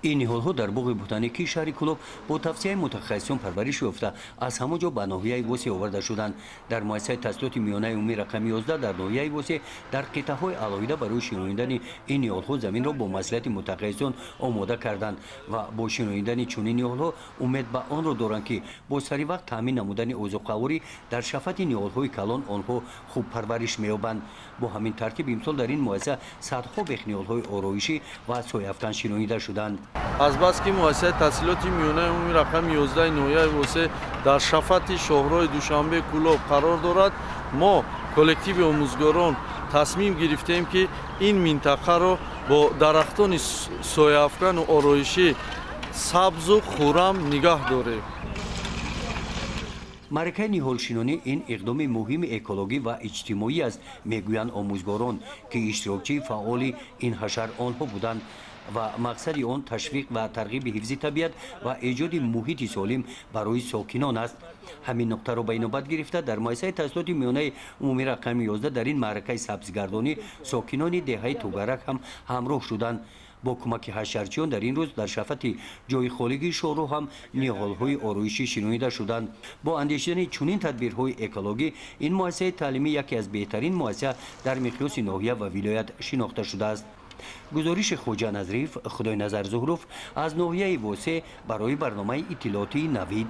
این نیهول‌ها در باغ بوتانیکی شهر کلوب با توصیه متخصصان پرورش یافته از همانجا به ناحیه وسیع آورده شدند. در مؤسسه تحصیلات میانه عمومی رقم 11 در ناحیه وسیع در قطعه‌های علاوه برای شنیدن این نیهول‌ها زمین را با مصلحت متخصصان آماده کردند و با شنیدن چنین نیهول‌ها امید به آن را دارند که با سری وقت تامین نمودن اوضاع قواری در شفت نیهول‌های کلان آنها خوب پرورش می‌یابند. با همین ترتیب امسال در این مؤسسه صدها بیخ-نیهول‌های آرایشی و سویافکن شنیده شدند. از بس که مؤسسه تحصیلات میانه عمومی رقم 11 ناحیه وسیع در شفت شاهراه دوشنبه کلوب قرار دارد، ما کلکتیو آموزگاران تصمیم گرفتیم که این منطقه را با درختان سایه‌افکن و آرایشی سبز و خرم نگه داریم. معرکه نیهولشینانی این اقدام مهم اکولوژی و اجتماعی است میگویند آموزگاران که اشتراکچی فعال این حشر آنها بودند و مقصد آن تشویق و ترغیب حفظ طبیعت و ایجاد محیط سالم برای ساکنان است. همین نکته را به نوبت گرفته در مؤسسه تحصیلات میانه عمومی رقم 11 در این معرکه سبزگردانی ساکنان دهه توگرک هم همراه شدند. با کمک حشرچیان در این روز در شفت جای خالیگی شاهراه هم نیهول‌های آرایشی شنیده شدند. با اندیشیدن چنین تدبیرهای اکولوژی این مؤسسه تعلیمی یکی از بهترین مؤسسه در مقیاس ناحیه و ولایت شناخته شده است. گزارش خوجا نظریف خدای نظر زهروف از ناحیه واسع برای برنامه اطلاعاتی نوید.